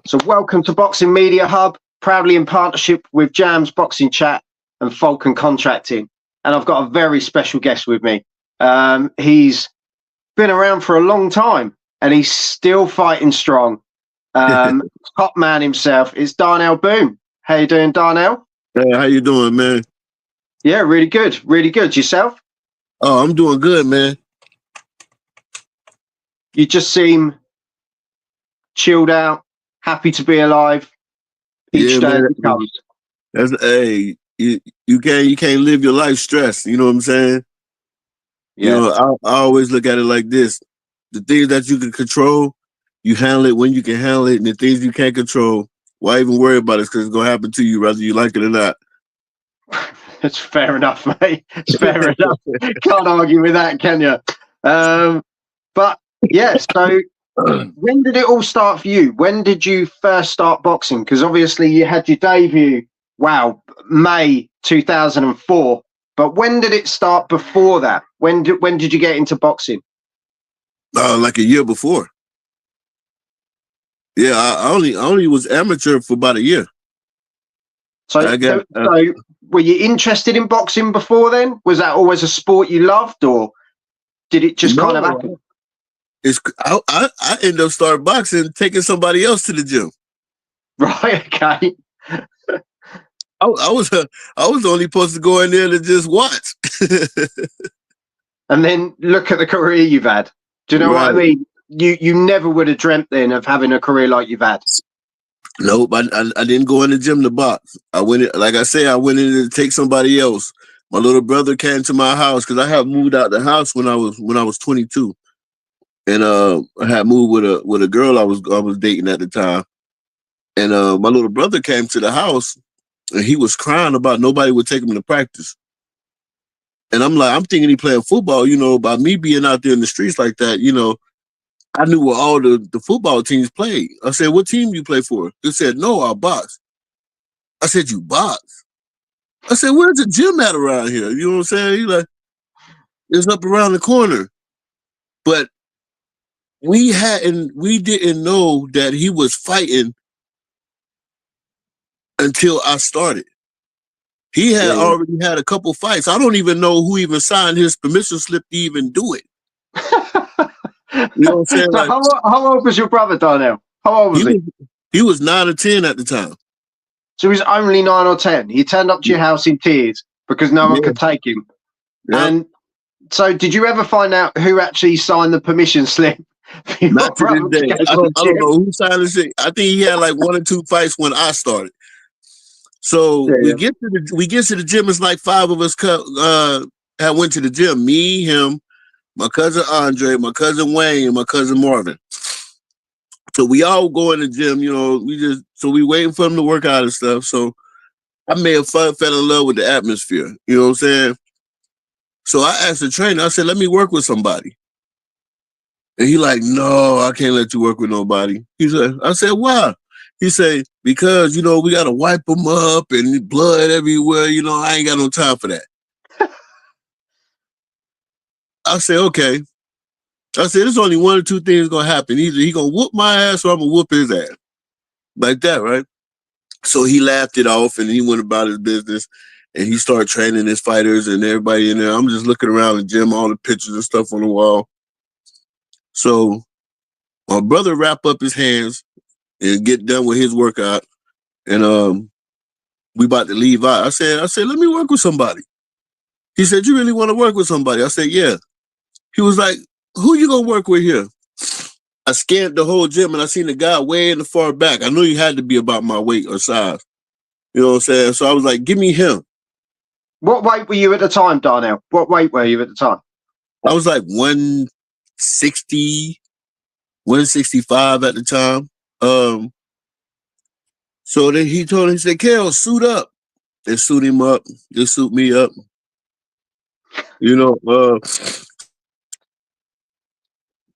So welcome to Boxing Media Hub, proudly in partnership with Jam's Boxing Chat and Falcon Contracting. And I've got a very special guest with me. He's been around for a long time and he's still fighting strong. Top man himself is Darnell Boone. How you doing, Darnell? Hey, how you doing, man? Yeah, really good. Really good. Yourself? Oh, I'm doing good, man. You just seem chilled out, happy to be alive each day man. as it comes. You can't live your life stressed. You know what I'm saying? Yeah. You know, I always look at it like this: the things that you can control, you handle it when you can handle it, and the things you can't control, why even worry about it? Because it's gonna happen to you, whether you like it or not. It's fair enough, mate. It's fair enough. Can't argue with that, can you? But yeah, so when did it all start for you? When did you first start boxing? Because obviously you had your debut, May 2004. But when did it start before that? When did you get into boxing? Like a year before. Yeah, I only was amateur for about a year. So were you interested in boxing before then? Was that always a sport you loved, or did it just kind of happen? I ended up starting boxing, taking somebody else to the gym. Right. Okay. I was the only supposed to go in there to just watch. And then look at the career you've had. Do you know what I mean? You never would have dreamt then of having a career like you've had. Nope, I didn't go in the gym to box. I went in, like I say, I went in to take somebody else. My little brother came to my house because I had moved out the house when I was 22, and I had moved with a girl I was dating at the time, and my little brother came to the house, and he was crying about nobody would take him to practice. And I'm thinking he playing football, by me being out there in the streets like that, I knew where all the football teams played. I said, "What team do you play for?" He said, "No, I box." I said, "You box?" I said, "Where's the gym at around here?" You know what I'm saying? He's like, "It's up around the corner." But we didn't know that he was fighting until I started. He had already had a couple fights. I don't even know who even signed his permission slip to even do it. You know what I'm saying? So like, how old was your brother, Darnell? How old was he? He was 9 or 10 at the time. So he was only 9 or 10. He turned up to your house in tears because no one could take him. Yep. And so did you ever find out who actually signed the permission slip? Not to this day. I don't know who signed the. I think he had like 1 or 2 fights when I started. So we get to the gym. It's like 5 of us had went to the gym. Me, him, my cousin Andre, my cousin Wayne, and my cousin Marvin. So we all go in the gym, we waiting for him to work out and stuff. So I may have fell in love with the atmosphere. You know what I'm saying? So I asked the trainer, I said, "Let me work with somebody." And he like, "No, I can't let you work with nobody." I said, "Why?" He said, "Because, we got to wipe them up and blood everywhere. I ain't got no time for that." I said, "Okay." I said, "There's only 1 or 2 things going to happen. Either he going to whoop my ass or I'm going to whoop his ass." Like that, right? So he laughed it off and he went about his business and he started training his fighters and everybody in there. I'm just looking around the gym, all the pictures and stuff on the wall. So my brother wrapped up his hands and get done with his workout. And we about to leave out. I said, "Let me work with somebody." He said, "You really want to work with somebody?" I said, "Yeah." He was like, "Who you gonna work with here?" I scanned the whole gym and I seen the guy way in the far back. I knew he had to be about my weight or size. You know what I'm saying? So I was like, "Give me him." What weight were you at the time, Darnell? What weight were you at the time? I was like 160, 165 at the time. So then he told him, he said, "Kel, suit up." They suit him up. They suit me up.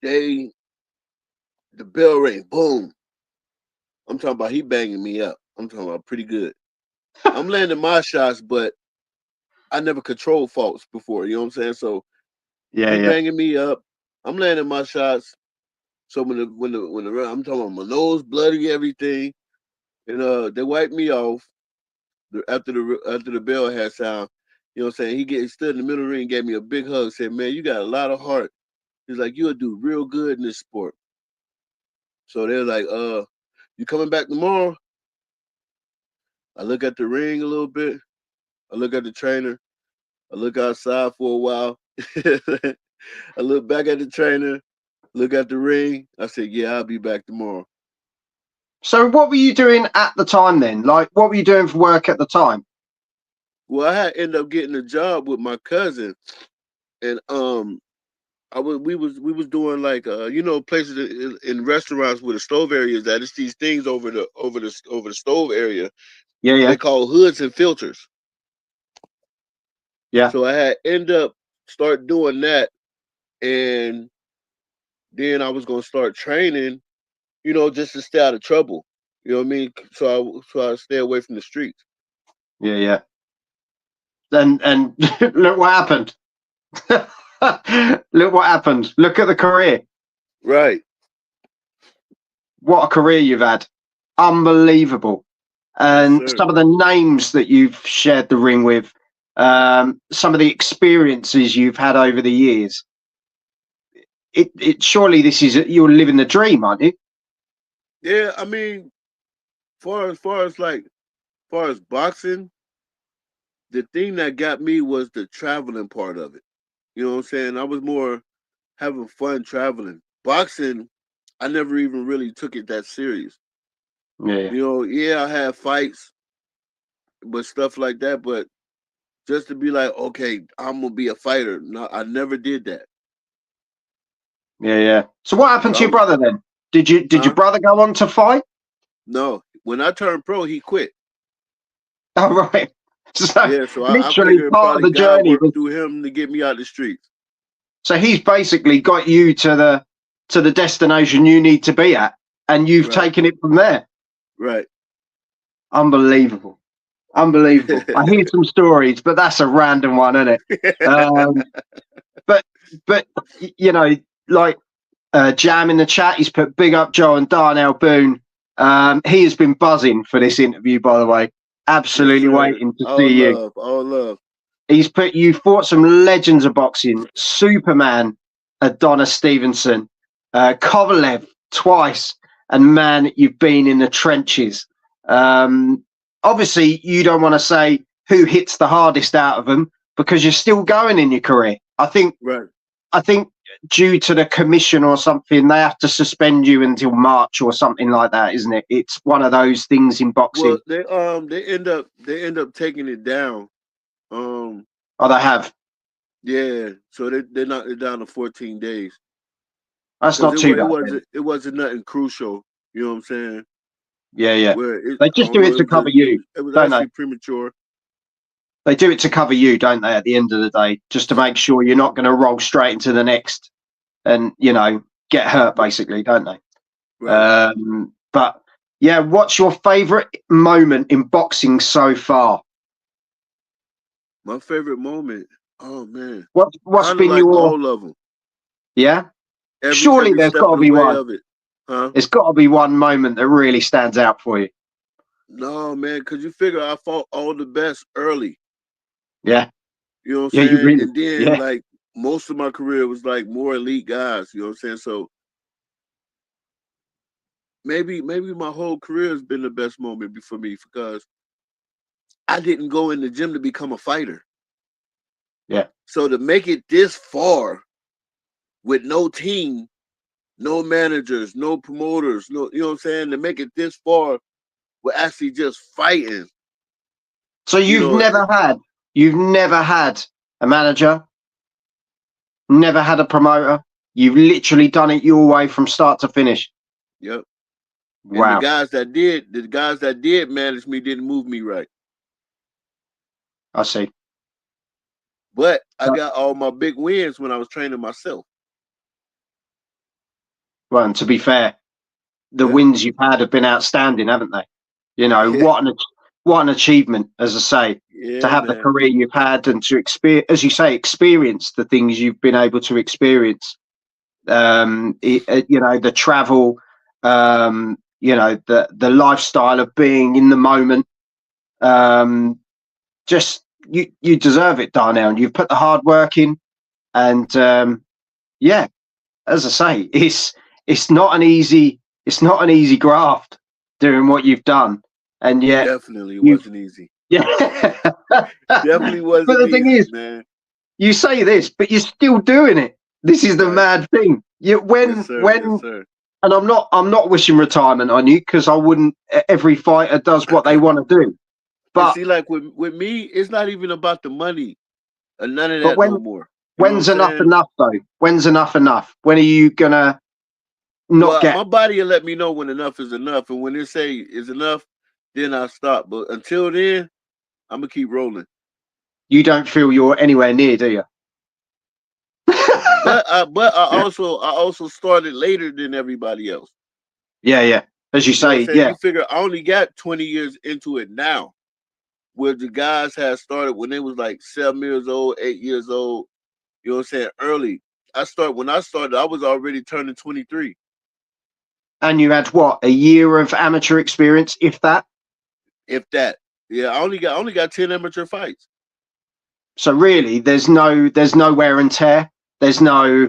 The bell rang, boom. I'm talking about he banging me up. I'm talking about pretty good. I'm landing my shots, but I never controlled faults before. You know what I'm saying? So he banging me up. I'm landing my shots. So I'm talking about my nose bloody, everything, and they wiped me off after the bell had sound. You know what I'm saying? He stood in the middle of the ring, gave me a big hug, said, "Man, you got a lot of heart." He's like, "You'll do real good in this sport." So they're like, "You coming back tomorrow?" I look at the ring a little bit. I look at the trainer. I look outside for a while. I look back at the trainer, look at the ring. I said, "Yeah, I'll be back tomorrow." So what were you doing at the time then? Like, what were you doing for work at the time? Well, I had ended up getting a job with my cousin, and we was doing like places in restaurants where the stove area is at. It's these things over the stove area. Yeah. They call hoods and filters. Yeah. So I had end up start doing that, and then I was gonna start training, just to stay out of trouble. You know what I mean? So I stay away from the streets. Yeah. And look what happened. Look what happened. Look at the career. Right. What a career you've had. Unbelievable. Yes, And sir. some of the names that you've shared the ring with, some of the experiences you've had over the years. It surely you're living the dream, aren't you? Yeah, I mean, far as boxing, the thing that got me was the traveling part of it. You know what I'm saying? I was more having fun traveling. Boxing, I never even really took it that serious. Yeah. Yeah, I had fights, but stuff like that. But just to be like, okay, I'm gonna be a fighter. No, I never did that. Yeah. So what happened So to your brother then? Did your huh? brother go on to fight? No, when I turned pro, he quit. Oh, right. So Yeah, so I literally figured part of probably the God journey worked was, through him to get me out the streets. so he's basically got you to the destination you need to be at, and you've Right, taken it from there. right. Unbelievable. I hear some stories, but that's a random one, isn't it? But like Jam in the chat, he's put big up Joe and Darnell Boone. He has been buzzing for this interview, by the way. Yes, Absolutely sir. waiting to All see you. love, all love. He's put you fought some legends of boxing: Superman, Adonis Stevenson, Kovalev twice, and man, you've been in the trenches. Obviously, you don't want to say who hits the hardest out of them because you're still going in your career. I think Right. due to the commission or something, they have to suspend you until March or something like that, isn't it? It's one of those things in boxing. Well, they end up taking it down. Um, Oh, they have. yeah. So they knocked it down to 14 days That's because not it too wa- it bad then. wasn't it wasn't nothing crucial. You know what I'm saying? Yeah. Where They I just don't do know. it It to was cover just you, it was don't they? actually premature. They do it to cover you, don't they? At the end of the day, just to make sure you're not going to roll straight into the next and get hurt, basically, don't they? Right. But yeah, what's your favourite moment in boxing so far? My favorite moment. Oh man, What's kind of been like your all of them. yeah? Surely Every there's step got of to the be way one. of it, huh? There's got to be one moment that really stands out for you. No, man, because you figure I fought all the best early. Yeah, You know what I'm yeah, you saying? really, And then yeah, like most of my career was like more elite guys. You know what I'm saying? So maybe my whole career has been the best moment for me because I didn't go in the gym to become a fighter. yeah. So to make it this far with no team, no managers, no promoters, no, you know what I'm saying? To make it this far with actually just fighting, So you know, you've never had a manager, never had a promoter. You've literally done it your way from start to finish. yep. And Wow, the guys that did manage me didn't move me right. I see. But I got all my big wins when I was training myself. Well, and to be fair, the Yeah. wins you've had have been outstanding, haven't they? Yeah. What an achievement, as I say, to Yeah, have the man. career you've had and to experience, as you say, experience the things you've been able to experience. The travel, the lifestyle of being in the moment. Just you deserve it, Darnell. You've put the hard work in, and as I say, it's not an easy graft doing what you've done, and yet Definitely you've wasn't easy. yeah. Definitely But wasn't the thing easy, is, man. you say this, but you're still doing it. This is the Right. mad thing. Yes, sir. Yes, sir. And I'm not wishing retirement on you, because I wouldn't. Every fighter does what they want to do. And But see, like with me, it's not even about the money or none of but that no more. You know what when's I'm saying? enough though? When's enough? When are you gonna not Well, get? my body will let me know when enough is enough, and when it say is enough, then I stop. But until then, I'm gonna keep rolling. You don't feel you're anywhere near, do you? But I also started later than everybody else. Yeah. As you You know what I'm say, saying? yeah. You figure I only got 20 years into it now, where the guys had started when they was like 7 years old, 8 years old. You know what I'm saying? Early. When I started, I was already turning 23. And you had what, a year of amateur experience, if that? If that. Yeah, I only got 10 amateur fights. So really, there's no wear and tear. There's no.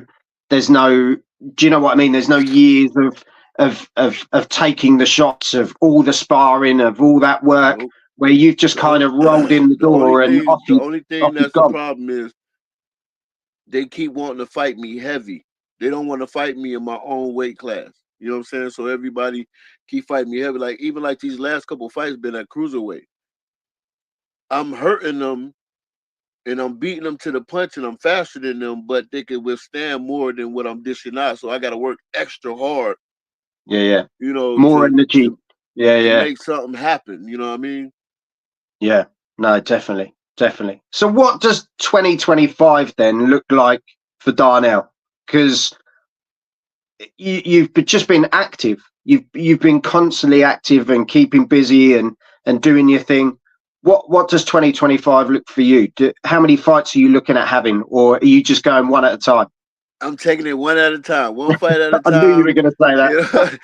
Do you know what I mean? There's no years of taking the shots, of all the sparring, of all that work, Nope. where you've just The kind only of rolled in the the only door and thing the only off thing you've that's the gone. problem is they keep wanting to fight me heavy. They don't want to fight me in my own weight class. You know what I'm saying? So everybody keep fighting me heavy. Like even like these last couple fights been at cruiserweight. I'm hurting them and I'm beating them to the punch and I'm faster than them, but they can withstand more than what I'm dishing out. So I got to work extra hard, Yeah. you know, More to energy. to to Yeah. make something happen. You know what I mean? Yeah. No, definitely. So what does 2025 then look like for Darnell? Because you've just been active. You've been constantly active and keeping busy and doing your thing. What does 2025 look for you? How many fights are you looking at having, or are you just going one at a time? I'm taking it one at a time, one fight at a I knew you time. were going to say that.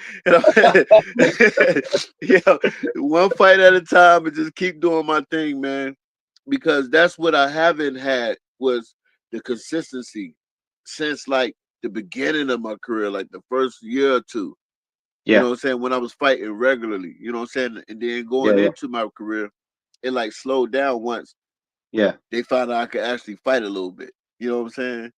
You know, one fight at a time, and just keep doing my thing, man. Because that's what I haven't had was the consistency since like the beginning of my career, like the first year or two. You Yeah, know what I'm saying? When I was fighting regularly, you know what I'm saying? And then yeah, going yeah, into my career, it like slowed down once yeah, they found out I could actually fight a little bit. You know what I'm saying?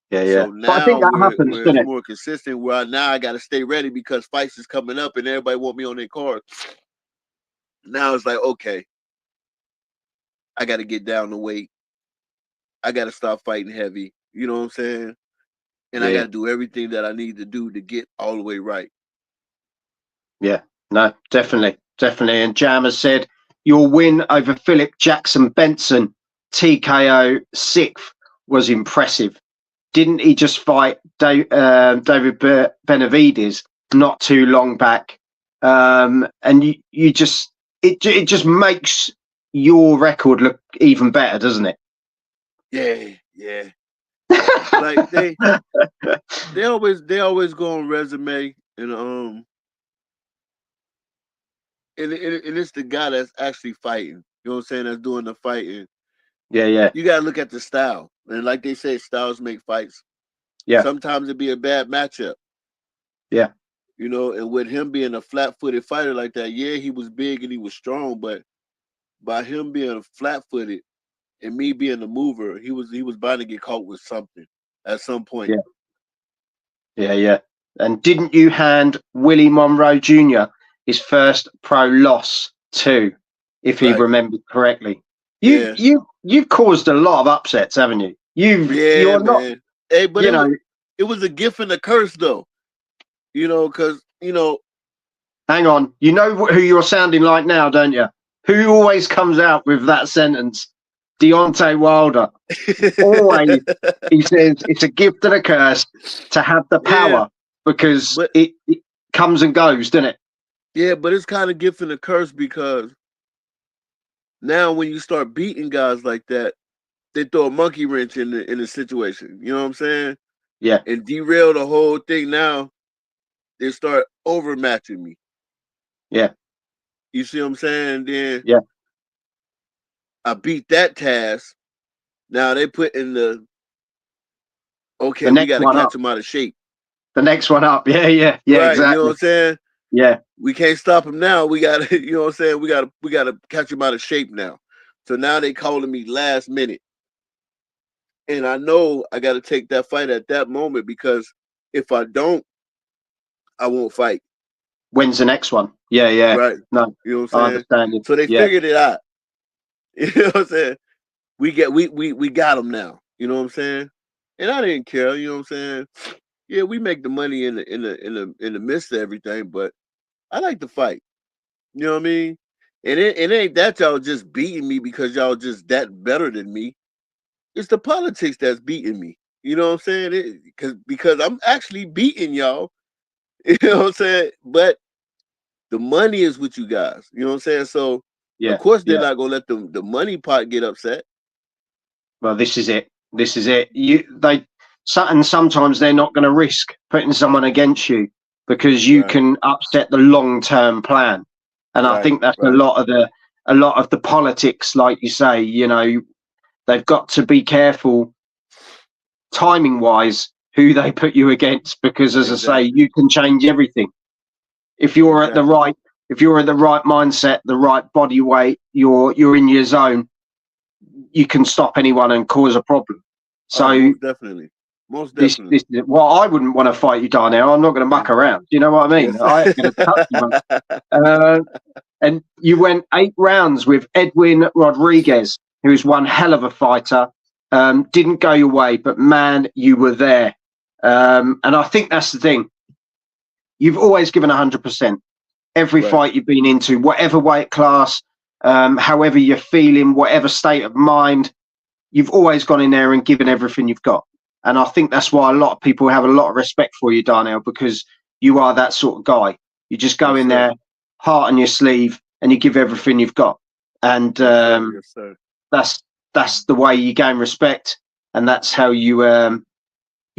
yeah. So But I now think that happens, where it's doesn't it? more consistent, where now I got to stay ready because fights is coming up and everybody want me on their card. Now it's like, okay, I got to get down the weight. I got to stop fighting heavy. You know what I'm saying? And I got Yeah, to do everything that I need to do to get all the way right. yeah. No, definitely. And Jam has said your win over Philip Jackson Benson, TKO sixth, was impressive. Didn't he just fight David Benavides not too long back? And you just it just makes your record look even better, doesn't it? Yeah. Like they always go on resume and it's the guy that's actually fighting. You know what I'm saying? That's doing the fighting. Yeah. You gotta look at the style. And like they say, styles make fights. Yeah. Sometimes it be a bad matchup. Yeah. You know, and with him being a flat-footed fighter like that, yeah, he was big and he was strong, but by him being flat-footed and me being the mover, he was bound to get caught with something at some point. Yeah. And didn't you hand Willie Monroe Jr. his first pro loss too, if he Right. remembered correctly? Yeah. You've caused a lot of upsets, haven't you? Yeah, You're not, man. Hey, but you know. it was a gift and a curse though. You know, because Hang on, you know who you're sounding like now, don't you? Who always comes out with that sentence? Deontay Wilder. Always, he says it's a gift and a curse to have the yeah, power, because but it comes and goes, doesn't it? yeah, but it's kind of gift and a curse because now when you start beating guys like that, they throw a monkey wrench in the situation. You know what I'm saying? Yeah. and derail the whole thing. Now they start overmatching me. Yeah. You see what I'm saying? Then Yeah. I beat that task. Now they put in the okay, The we next got to one catch up. them out of shape. The next one up. Yeah. Yeah. Yeah. Right, you know what Exactly. I'm saying? Yeah. We can't stop him now. We got to, you know what I'm saying? We got to catch him out of shape now. So now they calling me last minute. And I know I got to take that fight at that moment because if I don't, I won't fight. When's the next one? Yeah. Yeah. Right. No, You know what I'm I saying? understand you. So they Yeah. figured it out. You know what I'm saying? We got them now. You know what I'm saying? And I didn't care, you know what I'm saying? Yeah, we make the money in the midst of everything, but I like to fight. You know what I mean? And it ain't that y'all just beating me because y'all just that better than me. It's the politics that's beating me. You know what I'm saying? Because I'm actually beating y'all. You know what I'm saying? But the money is with you guys. You know what I'm saying? So of Yeah. course they're Yeah. not gonna let the money pot get upset. Well, this is it. This is it. And sometimes they're not going to risk putting someone against you because you Right, can upset the long term plan. And I right, think that's right. a lot of the politics, like you say. They've got to be careful timing wise who they put you against because, as I say, Exactly, you can change everything if you're at the exactly. right if you're at the right mindset, the right body weight, you're in your zone. You can stop anyone and cause a problem. Oh, So most definitely, most this definitely. is well, I wouldn't want to fight you, Darnell. I'm not going to muck around. You know what I mean? Yes. I ain't going to touch you, mate. Uh, and you went 8 rounds with Edwin Rodriguez, who's one hell of a fighter. Didn't go your way, but man, you were there. And I think that's the thing. You've always given 100%. Every Right. fight you've been into, whatever weight class, however you're feeling, whatever state of mind, you've always gone in there and given everything you've got. And I think that's why a lot of people have a lot of respect for you, Darnell, because you are that sort of guy. You just go Yes, in sir. there, heart on your sleeve, and you give everything you've got. And Yes, sir. Yes, sir. that's that's the way you gain respect, and that's how you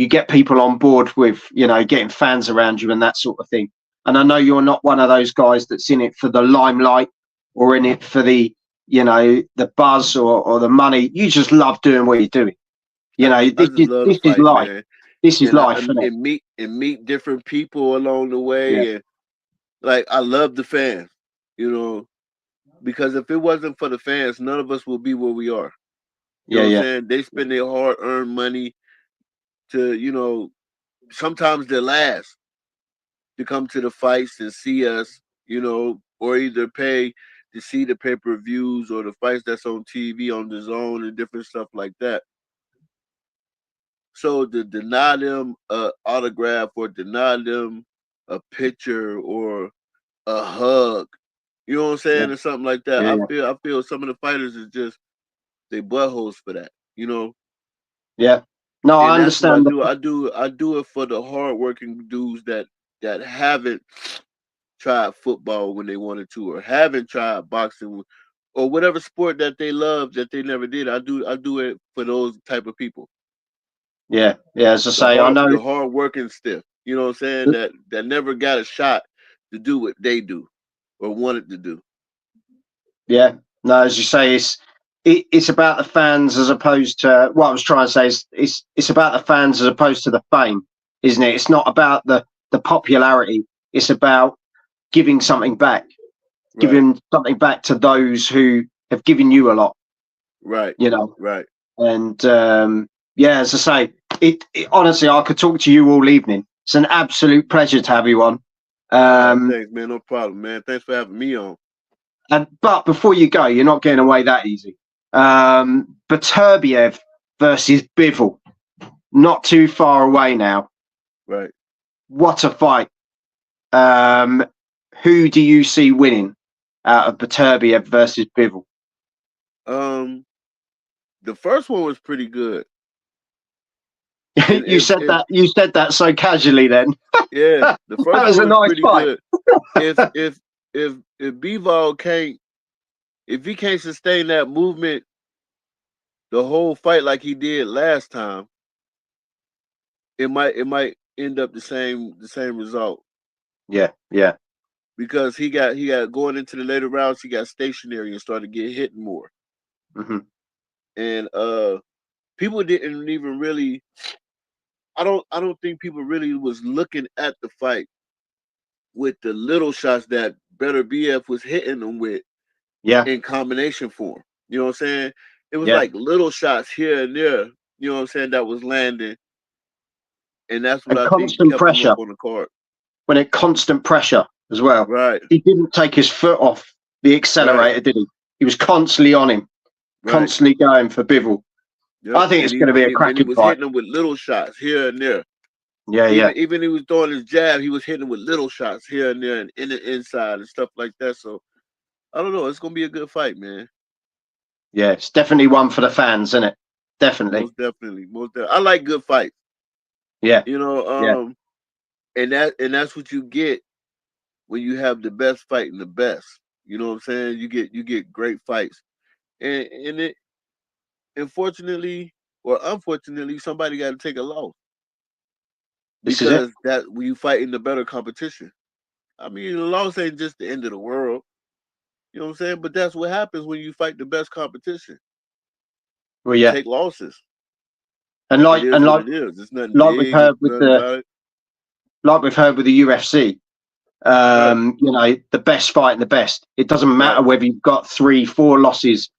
get people on board with getting fans around you and that sort of thing. And I know you're not one of those guys that's in it for the limelight or in it for the buzz or the money. You just love doing what you're doing. I just love to This is fight, life. man. This is And life, isn't it? meet different people along the Yeah, way, and like I love the fans, you know, because if it wasn't for the fans, none of us will be where we are. You know yeah, what I'm yeah, saying? They spend their hard earned money to, sometimes they're last to come to the fights and see us, or either pay to see the pay per views or the fights that's on TV on the zone and different stuff like that. So to deny them a autograph or deny them a picture or a hug, you know what I'm yeah, saying, or something like that. yeah, I feel some of the fighters is just they buttholes for that. yeah. No, I And that's what I understand. do. I do it for the hardworking dudes that haven't tried football when they wanted to, or haven't tried boxing, or whatever sport that they love that they never did. I do it for those type of people. Yeah, yeah. As I The say, I hard know. the hard working stiff. You know what I'm saying? That never got a shot to do what they do or wanted to do. Yeah, no, as you say, it's about the fans as opposed to what I was trying to say is it's about the fans as opposed to the fame, isn't it? It's not about the popularity. It's about giving something back, Right, giving something back to those who have given you a lot. right, You know, right. and yeah, as I say, it honestly, I could talk to you all evening. It's an absolute pleasure to have you on. Oh, Um, thanks, man. No problem, man. Thanks for having me on. but before you go, you're not getting away that easy. Beterbiev versus Bivol, not too far away now. Right. What a fight! Um, who do you see winning out of Beterbiev versus Bivol? Um, the first one was pretty good, and You if said if that. You said that so casually. Then yeah, that the first was one a was nice pretty fight. good. If Bivol can't if he can't sustain that movement the whole fight like he did last time, it might end up the same result Yeah, yeah. because he got going into the later rounds. He got stationary and started getting hit more, Hmm. and people didn't even really. I don't think people really was looking at the fight with the little shots that Better BF was hitting them with Yeah, in combination form. You know what I'm saying? It was yeah. like little shots here and there. You know what I'm saying? That was landing, and that's what And I think constant kept him up pressure. on the card. When it constant pressure as well. Right, He didn't take his foot off the right, accelerator, did he? He was constantly on him, right. constantly going for Bivol. Yep. I think And it's he going to be and a he, and he cracking was fight. hitting them with little shots here and there. Yeah, yeah. Even he was throwing his jab, he was hitting with little shots here and there and in the inside and stuff like that. So I don't know. It's gonna be a good fight, man. Yeah, it's definitely one for the fans, isn't it? Definitely. Most definitely, most definitely. I like good fights. Yeah, You know, yeah. and that's what you get when you have the best fighting the best. You know what I'm saying? You get great fights, and it unfortunately or unfortunately somebody got to take a loss This is it. because that when you fight in the better competition. I mean, the loss ain't just the end of the world. You know what I'm saying? But that's what happens when you fight the best competition. Well, You yeah. take losses. And It like is and what like it is. It's nothing like we've big. It's heard with nothing the about it. like we've heard with the UFC, Right, you know, the best fighting the best. It doesn't matter right, whether you've got 3, 4 losses.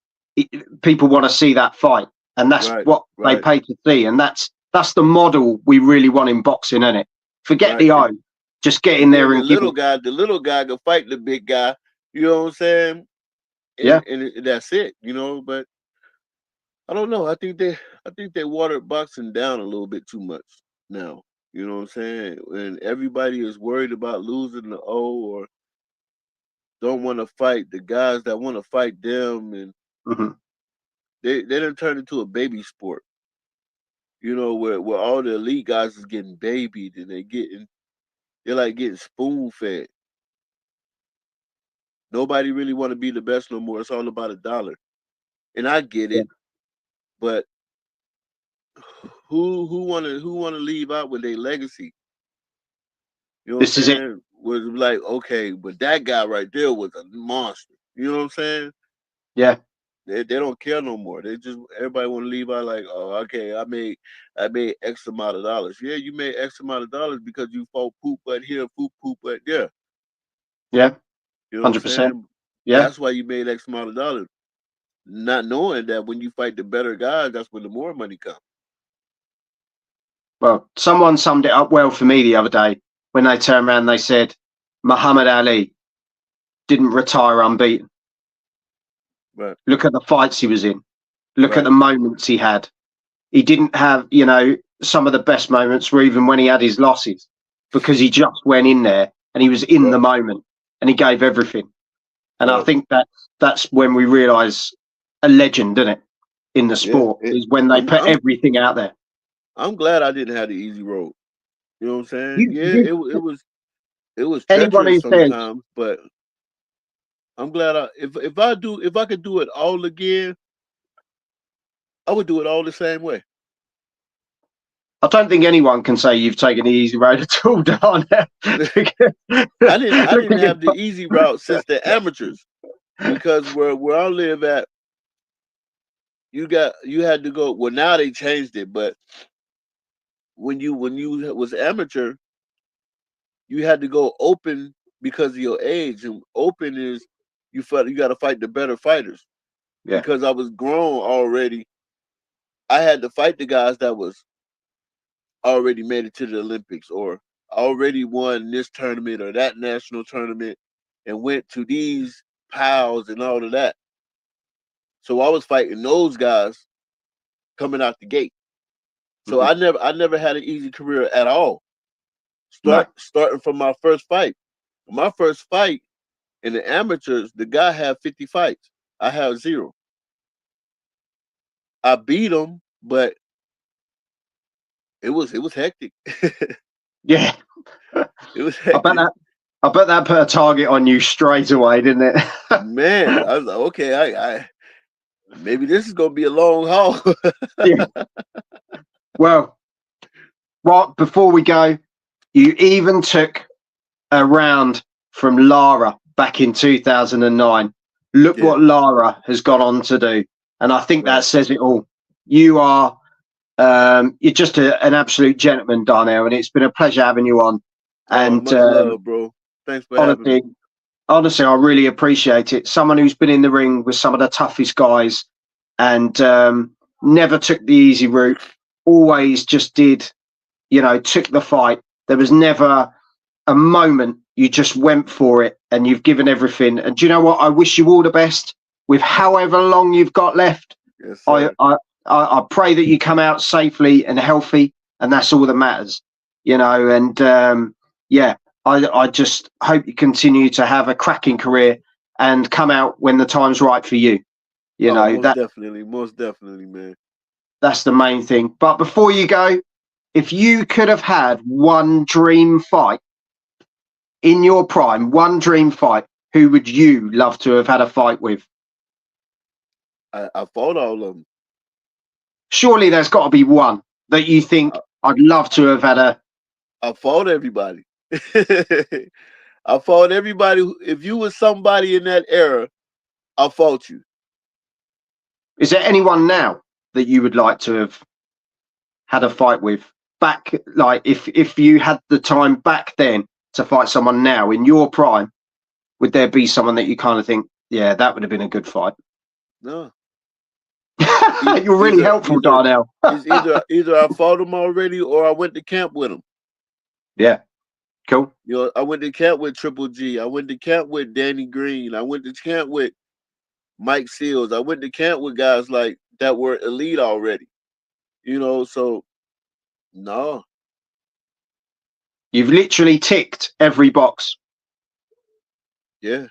People want to see that fight, and that's right, what they right, pay to see. And that's the model we really want in boxing, isn't it? Forget right. the O, just get in And then there and give it. the little guy can fight the big guy. You know what I'm saying? Yeah, And that's it. You know, but I don't know. I think they watered boxing down a little bit too much now. You know what I'm saying? And everybody is worried about losing the O or don't want to fight the guys that want to fight them, and hmm, they done turned into a baby sport. You know, where all the elite guys is getting babied and they're like getting spoon fed. Nobody really want to be the best no more. It's all about a dollar, and I get yeah. it. But who wanna leave out with their legacy? You know what I'm This is it. saying? Was like, okay, but that guy right there was a monster. You know what I'm saying? Yeah, They don't care no more. They just everybody want to leave out like, oh, okay, I made X amount of dollars. Yeah, you made X amount of dollars because you fought poop but here, poop but there. yeah, You know what I'm 100%. saying? Yeah. That's why you made X amount of dollars. Not knowing that when you fight the better guys, that's when the more money comes. Well, someone summed it up well for me the other day when they turned around and they said Muhammad Ali didn't retire unbeaten. Right, Look at the fights he was in. Look at right, the moments he had. He didn't have, you know, some of the best moments were even when he had his losses because he just went in there and he was in the right, moment and he gave everything. And I right. think that's when we realise a legend, isn't it, in the Yeah, sport is when they I'm put I'm everything out there. I'm glad I didn't have the easy road. You know what I'm saying? You, Yeah, you, it was anyone treacherous who says, sometimes, but I'm glad if I could do it all again, I would do it all the same way. I don't think anyone can say you've taken the easy road at all, Darnell. I Look didn't at you. have the easy route since the amateurs because where I live at, you had to go. Well, now they changed it, but when you was amateur, you had to go open because of your age, and open is you got to fight the better fighters. Yeah. Because I was grown already, I had to fight the guys that was already made it to the Olympics or already won this tournament or that national tournament and went to these pals and all of that. So I was fighting those guys coming out the gate. So Hmm. I never had an easy career at all. No. Starting from my first fight. My first fight in the amateurs, the guy had 50 fights. I had 0. I beat him, but it was hectic. Yeah. It was I bet hectic. that I bet that put a target on you straight away, didn't it? Man, I was like, okay, I maybe this is gonna be a long haul. Yeah. Well, right before we go, you even took a round from Lara back in 2009. Look what Lara has gone on to do. And I think that says it all. You are you're just an absolute gentleman, Darnell, and it's been a pleasure having you on. And much love, bro. Thanks for having me. Honestly, I really appreciate it. Someone who's been in the ring with some of the toughest guys and never took the easy route, always just did, took the fight. There was never a moment you just went for it and you've given everything. And do you know what? I wish you all the best with however long you've got left. Yes, sir. I pray that you come out safely and healthy, and that's all that matters, and I just hope you continue to have a cracking career and come out when the time's right for you. Most definitely, man. That's the main thing. But before you go, if you could have had one dream fight in your prime, one dream fight, who would you love to have had a fight with? I fought all of them. Surely there's got to be one that you think I'd love to have had a... I fought everybody. I fought everybody. If you were somebody in that era, I fought you. Is there anyone now that you would like to have had a fight with? Back, like if you had the time back then to fight someone now in your prime, would there be someone that you kind of think, yeah, that would have been a good fight? No. You're really helpful, Darnell. Either I fought him already or I went to camp with him. Yeah. Cool. I went to camp with Triple G. I went to camp with Danny Green. I went to camp with Mike Seals. I went to camp with guys like that were elite already. So no. You've literally ticked every box. Yeah.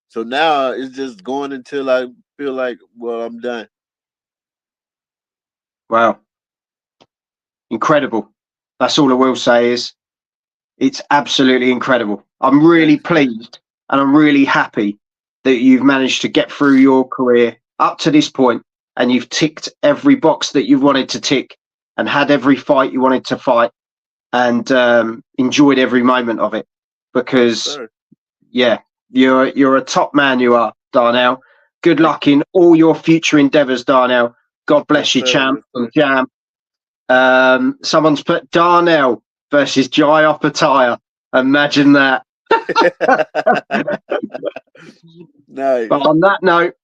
So now it's just going until I feel like, well, I'm done. Wow. Incredible. That's all I will say is it's absolutely incredible. I'm really pleased and I'm really happy that you've managed to get through your career up to this point and you've ticked every box that you've wanted to tick and had every fight you wanted to fight and enjoyed every moment of it because, you're a top man, you are, Darnell. Good luck in all your future endeavours, Darnell. God bless you, champ and jam. Someone's put Darnell versus Jai Opataya. Imagine that. Nice. But on that note,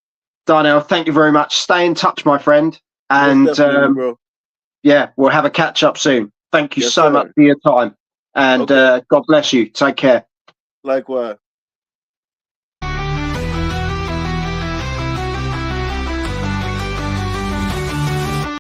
Darnell, thank you very much. Stay in touch, my friend. And bro. Yeah, we'll have a catch up soon. Thank you so much for your time. And God bless you. Take care. Likewise.